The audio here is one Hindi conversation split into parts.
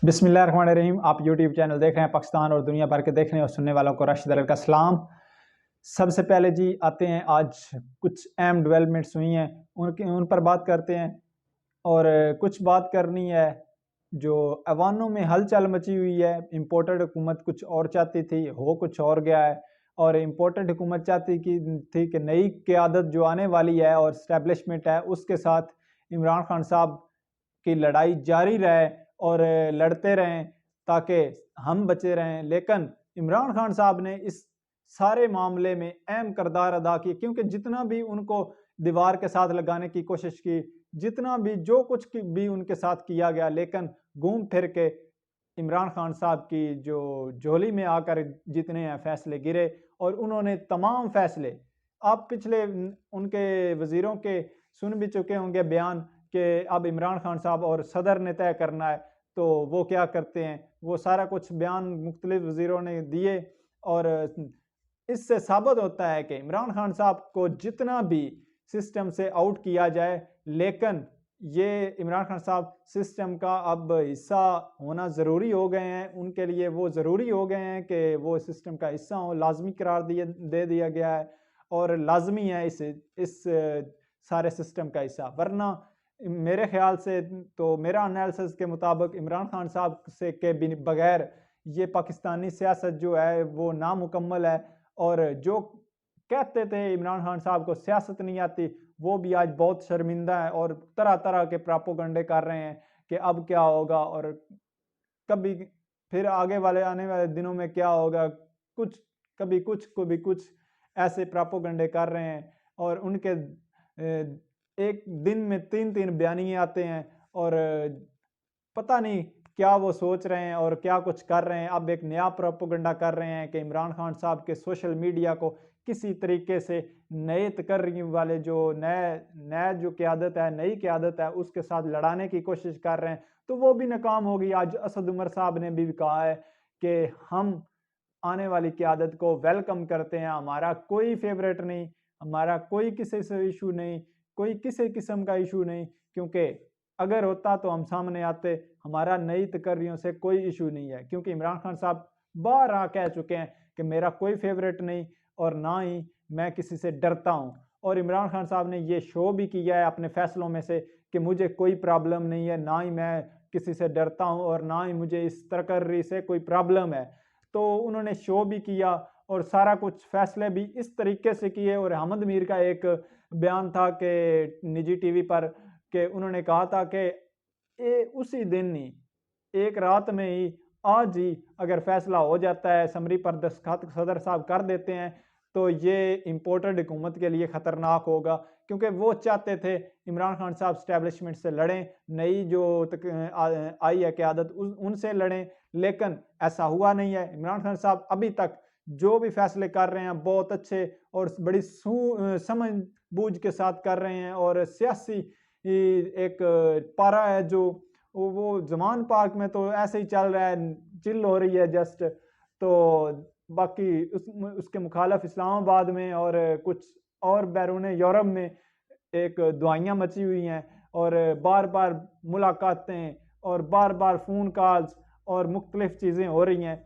बिस्मिल्लाहिर्रहमानिर्रहीम। आप यूट्यूब चैनल देख रहे हैं। पाकिस्तान और दुनिया भर के देखने और सुनने वालों को राशिद अरल का सलाम। सबसे पहले जी आते हैं, आज कुछ अहम डेवलपमेंट्स हुई हैं उन पर बात करते हैं। और कुछ बात करनी है जो अवानों में हलचल मची हुई है। इम्पोर्टेड हुकूमत कुछ और चाहती थी, हो कुछ और गया है। और इम्पोर्टेड हुकूमत चाहती थी कि नई क़यादत जो आने वाली है और इस्टेब्लिशमेंट है उसके साथ इमरान खान साहब की लड़ाई जारी रहे और लड़ते रहें ताकि हम बचे रहें। लेकिन इमरान खान साहब ने इस सारे मामले में अहम किरदार अदा किया, क्योंकि जितना भी उनको दीवार के साथ लगाने की कोशिश की, जितना भी जो कुछ भी उनके साथ किया गया, लेकिन घूम फिर के इमरान खान साहब की जो झोली में आकर जितने हैं फैसले गिरे। और उन्होंने तमाम फैसले, आप पिछले उनके वजीरों के सुन भी चुके होंगे बयान कि अब इमरान खान साहब और सदर ने तय करना है तो वो क्या करते हैं। वो सारा कुछ बयान मुख्तलिफ वजीरों ने दिए और इससे साबित होता है कि इमरान खान साहब को जितना भी सिस्टम से आउट किया जाए, लेकिन ये इमरान खान साहब सिस्टम का अब हिस्सा होना ज़रूरी हो गए हैं। उनके लिए वो ज़रूरी हो गए हैं कि वो सिस्टम का हिस्सा हो, लाजमी करार दे दिया गया है और लाजमी है इस सारे सिस्टम का हिस्सा। वरना मेरे ख्याल से तो मेरा एनालिसिस के मुताबिक इमरान खान साहब से के बगैर ये पाकिस्तानी सियासत जो है वो नामुकम्मल है। और जो कहते थे इमरान खान साहब को सियासत नहीं आती, वो भी आज बहुत शर्मिंदा है और तरह तरह के प्रोपेगेंडे कर रहे हैं कि अब क्या होगा और कभी फिर आगे वाले आने वाले दिनों में क्या होगा। कुछ कभी कुछ ऐसे प्रोपेगेंडे कर रहे हैं और उनके एक दिन में 3-3 बयानिए आते हैं और पता नहीं क्या वो सोच रहे हैं और क्या कुछ कर रहे हैं। अब एक नया प्रोपेगेंडा कर रहे हैं कि इमरान खान साहब के सोशल मीडिया को किसी तरीके से नए तकर्री वाले जो नए जो क़यादत है, नई क़यादत है, उसके साथ लड़ाने की कोशिश कर रहे हैं, तो वो भी नाकाम होगी। आज असद उमर साहब ने भी कहा है कि हम आने वाली क़यादत को वेलकम करते हैं, हमारा कोई फेवरेट नहीं, हमारा कोई किसी से इशू नहीं, कोई किसी किस्म का इशू नहीं, क्योंकि अगर होता तो हम सामने आते। हमारा नई तकर्रियों से कोई इशू नहीं है, क्योंकि इमरान खान साहब बार कह चुके हैं कि मेरा कोई फेवरेट नहीं और ना ही मैं किसी से डरता हूं। और इमरान खान साहब ने ये शो भी किया है अपने फैसलों में से कि मुझे कोई प्रॉब्लम नहीं है, ना ही मैं किसी से डरता हूं और ना ही मुझे इस तकर्री से कोई प्रॉब्लम है। तो उन्होंने शो भी किया और सारा कुछ फैसले भी इस तरीके से किए। और अहमद मीर का एक बयान था कि निजी टीवी पर कि उन्होंने कहा था कि उसी दिन ही, एक रात में ही, आज ही अगर फैसला हो जाता है, समरी पर दस्तखत सदर साहब कर देते हैं, तो ये इम्पोर्टेड हुकूमत के लिए ख़तरनाक होगा। क्योंकि वो चाहते थे इमरान खान साहब स्टैब्लिशमेंट से लड़ें, नई जो आई है क़यादत उनसे लड़ें, लेकिन ऐसा हुआ नहीं है। इमरान खान साहब अभी तक जो भी फैसले कर रहे हैं बहुत अच्छे और बड़ी समझ बूझ के साथ कर रहे हैं। और सियासी एक पारा है जो वो जमान पार्क में तो ऐसे ही चल रहा है, चिल हो रही है जस्ट। तो बाकी उसके मुखालफ इस्लामाबाद में और कुछ और बैरून यूरोप में एक दुआइयाँ मची हुई हैं और बार बार मुलाकातें और बार बार फ़ोन कॉल्स और मुख्तलिफ चीज़ें हो रही हैं।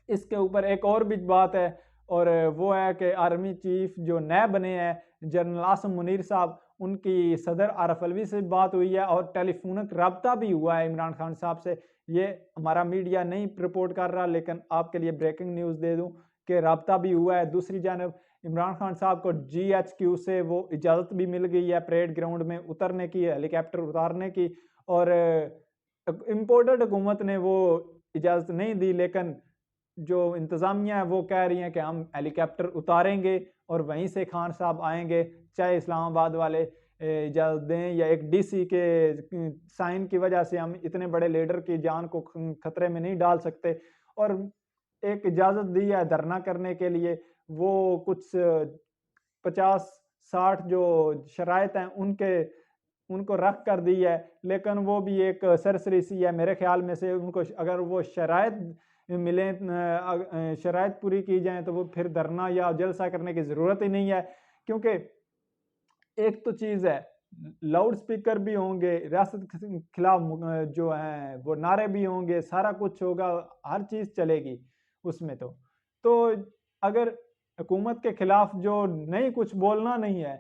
इसके ऊपर एक और भी बात है और वो है कि आर्मी चीफ जो नए बने हैं जनरल आसिम मुनीर साहब, उनकी सदर आरफ अलवी से बात हुई है और टेलीफोनिक रब्ता भी हुआ है इमरान खान साहब से। ये हमारा मीडिया नहीं रिपोर्ट कर रहा, लेकिन आपके लिए ब्रेकिंग न्यूज़ दे दूं कि रब्ता भी हुआ है। दूसरी जानब इमरान खान साहब को GHQ से वो इजाज़त भी मिल गई है परेड ग्राउंड में उतरने की, हेलीकॉप्टर उतारने की। और इम्पोर्टेड हुकूमत ने वो इजाज़त नहीं दी, लेकिन जो इंतज़ामिया है वो कह रही है कि हम हेलीकॉप्टर उतारेंगे और वहीं से खान साहब आएंगे, चाहे इस्लामाबाद वाले इजाज़त दें या एक DC के साइन की वजह से हम इतने बड़े लीडर की जान को खतरे में नहीं डाल सकते। और एक इजाज़त दी है धरना करने के लिए, वो कुछ 50-60 जो शराइत हैं उनको रख कर दी है, लेकिन वो भी एक सरसरी सी है। मेरे ख्याल में से उनको अगर वो शराइत मिले, शराइत पूरी की जाए, तो वो फिर धरना या जलसा करने की ज़रूरत ही नहीं है। क्योंकि एक तो चीज़ है लाउड स्पीकर भी होंगे, रियासत के खिलाफ जो हैं वो नारे भी होंगे, सारा कुछ होगा, हर चीज़ चलेगी उसमें तो अगर हुकूमत के खिलाफ जो नहीं कुछ बोलना नहीं है,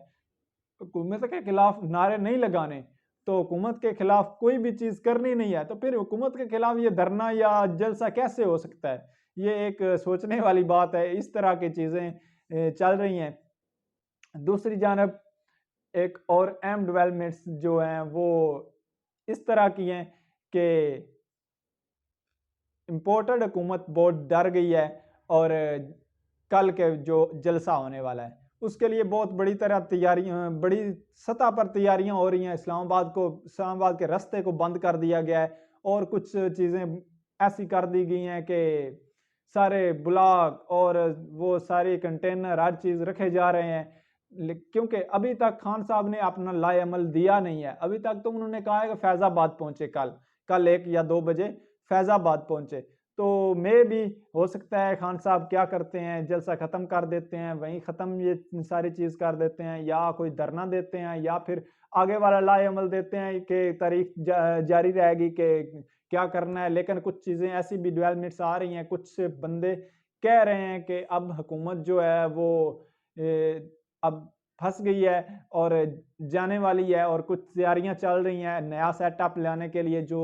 हुकूमत के खिलाफ नारे नहीं लगाने, तो हुकूमत के खिलाफ कोई भी चीज़ करनी नहीं है, तो फिर हुकूमत के खिलाफ ये धरना या जलसा कैसे हो सकता है? ये एक सोचने वाली बात है, इस तरह की चीज़ें चल रही हैं। दूसरी जानब एक और अहम डेवलपमेंट्स जो हैं वो इस तरह की हैं कि इम्पोर्टेड हुकूमत बहुत डर गई है और कल के जो जलसा होने वाला है उसके लिए बहुत बड़ी तरह तैयारियां बड़ी सतह पर तैयारियां हो रही हैं। इस्लामाबाद के रास्ते को बंद कर दिया गया है और कुछ चीज़ें ऐसी कर दी गई हैं कि सारे ब्लॉक और वो सारे कंटेनर हर चीज़ रखे जा रहे हैं। क्योंकि अभी तक खान साहब ने अपना लाएअमल दिया नहीं है। अभी तक तो उन्होंने कहा है कि फैज़ाबाद पहुंचे, कल 1 या 2 बजे फैज़ाबाद पहुंचे। तो मे भी हो सकता है खान साहब क्या करते हैं, जलसा ख़त्म कर देते हैं, वहीं ख़त्म ये सारी चीज़ कर देते हैं, या कोई धरना देते हैं, या फिर आगे वाला लाएअमल देते हैं कि तारीख जारी रहेगी कि क्या करना है। लेकिन कुछ चीज़ें ऐसी भी डेवलपमेंट्स आ रही हैं, कुछ बंदे कह रहे हैं कि अब हुकूमत जो है वो अब फँस गई है और जाने वाली है, और कुछ तैयारियां चल रही हैं नया सेटअप लाने के लिए। जो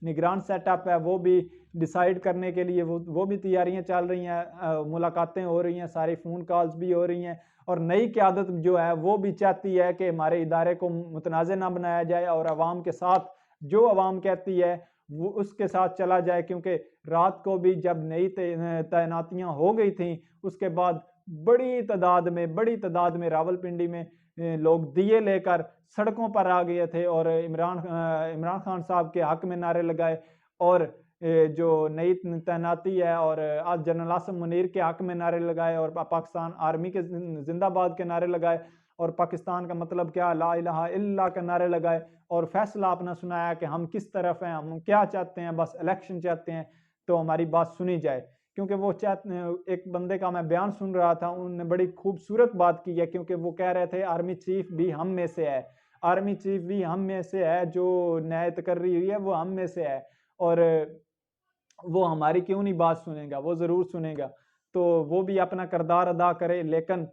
निगरान सेटअप है वो भी डिसाइड करने के लिए वो भी तैयारियां चल रही हैं, मुलाकातें हो रही हैं, सारी फ़ोन कॉल्स भी हो रही हैं। और नई क़यादत जो है वो भी चाहती है कि हमारे इदारे को मुतनाज़ ना बनाया जाए और अवाम के साथ जो अवाम कहती है वो उसके साथ चला जाए। क्योंकि रात को भी जब नई तैनातियां हो गई थी उसके बाद बड़ी तादाद में रावलपिंडी में लोग दिए लेकर सड़कों पर आ गए थे और इमरान खान साहब के हक में नारे लगाए, और जो नई तैनाती है और आज जनरल आसिम मुनीर के हक में नारे लगाए, और पाकिस्तान आर्मी के जिंदाबाद के नारे लगाए, और पाकिस्तान का मतलब क्या, ला इलाहा इल्लल्लाह के नारे लगाए, और फैसला अपना सुनाया कि हम किस तरफ हैं, हम क्या चाहते हैं, बस इलेक्शन चाहते हैं तो हमारी बात सुनी जाए। क्योंकि वो एक बंदे का मैं बयान सुन रहा था, उन्होंने बड़ी खूबसूरत बात की है, क्योंकि वो कह रहे थे आर्मी चीफ भी हम में से है, आर्मी चीफ भी हम में से है, जो न्याय तकर्री हुई है वो हम में से है, और वो हमारी क्यों नहीं बात सुनेगा, वो ज़रूर सुनेगा। तो वो भी अपना किरदार अदा करे, लेकिन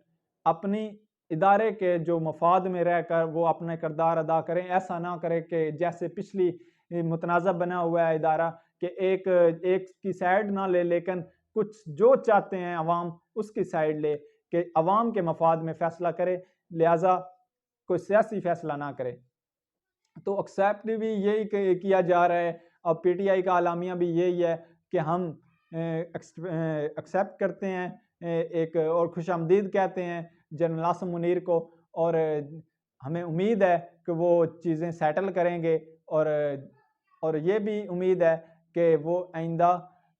अपनी इदारे के जो मफाद में रहकर वो अपना किरदार अदा करें। ऐसा ना करें कि जैसे पिछली मुतनाज़ा बना हुआ है इदारा, कि एक एक की साइड ना ले, लेकिन कुछ जो चाहते हैं अवाम उसकी साइड ले, कि अवाम के मफाद में फैसला करे, लिहाजा कोई सियासी फैसला ना करे। तो एक्सेप्ट भी यही किया जा रहा है। अब पीटीआई का आलामिया भी यही है कि हम एक्सेप्ट करते हैं, एक और खुशामदीद कहते हैं जनरल आसिम मुनीर को, और हमें उम्मीद है कि वो चीज़ें सेटल करेंगे, और ये भी उम्मीद है कि वो आइंदा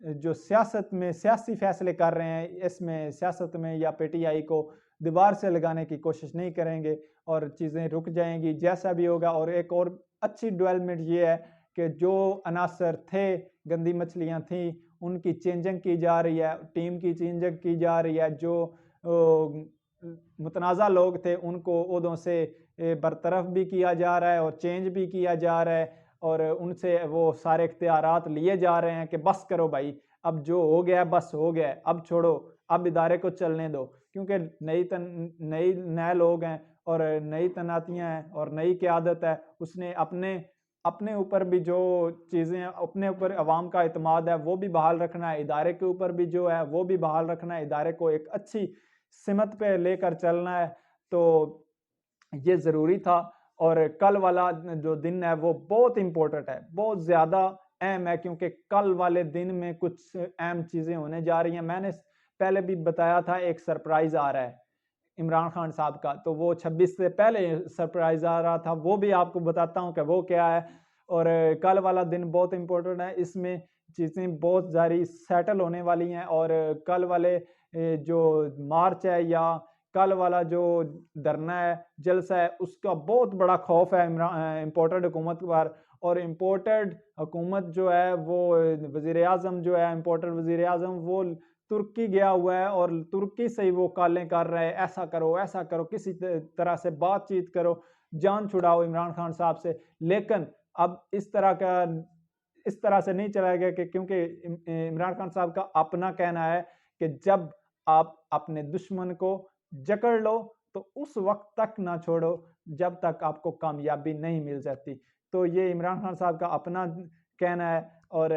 जो सियासत में सियासी फैसले कर रहे हैं, इसमें सियासत में या पीटीआई को दीवार से लगाने की कोशिश नहीं करेंगे और चीज़ें रुक जाएंगी जैसा भी होगा। और एक और अच्छी डेवलपमेंट ये है कि जो अनासर थे, गंदी मछलियां थी, उनकी चेंजिंग की जा रही है, टीम की चेंजिंग की जा रही है। जो मुतनाज़ा लोग थे उनको ओहदों से बरतरफ भी किया जा रहा है और चेंज भी किया जा रहा है, और उनसे वो सारे इख्तियारात लिए जा रहे हैं कि बस करो भाई, अब जो हो गया बस हो गया, अब छोड़ो, अब इदारे को चलने दो। क्योंकि नए लोग हैं और नई तैनातियां हैं और नई क़यादत है, उसने अपने अपने ऊपर भी जो चीज़ें, अपने ऊपर अवाम का इत्मीनान है वो भी बहाल रखना है, इदारे के ऊपर भी जो है वो भी बहाल रखना है, इदारे को एक अच्छी सिमत पे लेकर चलना है। तो ये ज़रूरी था, और कल वाला जो दिन है वो बहुत इम्पोर्टेंट है, बहुत ज़्यादा अहम है, क्योंकि कल वाले दिन में कुछ अहम चीज़ें होने जा रही हैं। मैंने पहले भी बताया था एक सरप्राइज़ आ रहा है इमरान खान साहब का, तो वो 26 से पहले सरप्राइज़ आ रहा था, वो भी आपको बताता हूँ कि वो क्या है। और कल वाला दिन बहुत इम्पोर्टेंट है, इसमें चीज़ें बहुत सारी सेटल होने वाली हैं, और कल वाले जो मार्च है या कल वाला जो धरना है, जलसा है, उसका बहुत बड़ा खौफ है इम्पोर्टेड हुकूमत पर। और इम्पोर्टेड हुकूमत जो है वो वज़ीर आज़म जो है, इम्पोर्टेड वज़ीर आज़म वो तुर्की गया हुआ है और तुर्की से ही वो कॉलें कर रहा है, ऐसा करो, किसी तरह से बातचीत करो। जान छुड़ाओ इमरान खान साहब से। लेकिन अब इस तरह से नहीं चलाएगा कि क्योंकि इमरान खान साहब का अपना कहना है कि जब आप अपने दुश्मन को जकड़ लो तो उस वक्त तक ना छोड़ो जब तक आपको कामयाबी नहीं मिल जाती। तो ये इमरान खान साहब का अपना कहना है और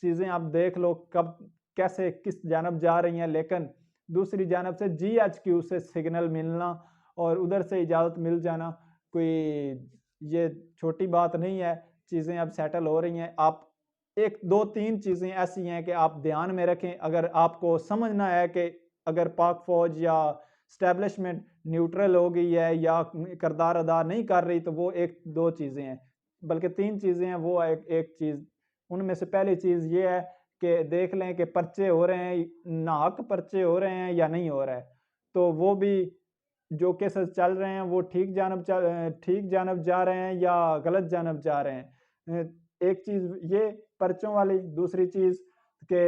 चीज़ें आप देख लो कब कैसे किस जानब जा रही हैं। लेकिन दूसरी जानब से GHQ से सिग्नल मिलना और उधर से इजाज़त मिल जाना कोई ये छोटी बात नहीं है। चीज़ें अब सेटल हो रही हैं। आप एक दो तीन चीज़ें ऐसी हैं कि आप ध्यान में रखें। अगर आपको समझना है कि अगर पाक फ़ौज या स्टैब्लिशमेंट न्यूट्रल हो गई है या किरदार अदा नहीं कर रही तो वो एक दो चीज़ें हैं, बल्कि तीन चीज़ें हैं। वो एक चीज़ उनमें से पहली चीज़ ये है कि देख लें कि पर्चे हो रहे हैं, नाहक पर्चे हो रहे हैं या नहीं हो रहा है। तो वो भी जो केसेस चल रहे हैं वो ठीक जानब जा रहे हैं या गलत जानब जा रहे हैं। एक चीज़ ये पर्चों वाली, दूसरी चीज़ कि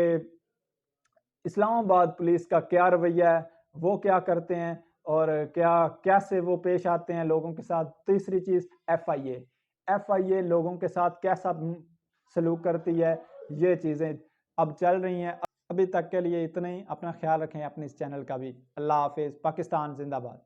इस्लामाबाद पुलिस का क्या रवैया है, वो क्या करते हैं और कैसे वो पेश आते हैं लोगों के साथ। तीसरी चीज़ FIA लोगों के साथ कैसा सलूक करती है। ये चीज़ें अब चल रही हैं। अभी तक के लिए इतना ही। अपना ख्याल रखें, अपने इस चैनल का भी। अल्लाह हाफिज़। पाकिस्तान जिंदाबाद।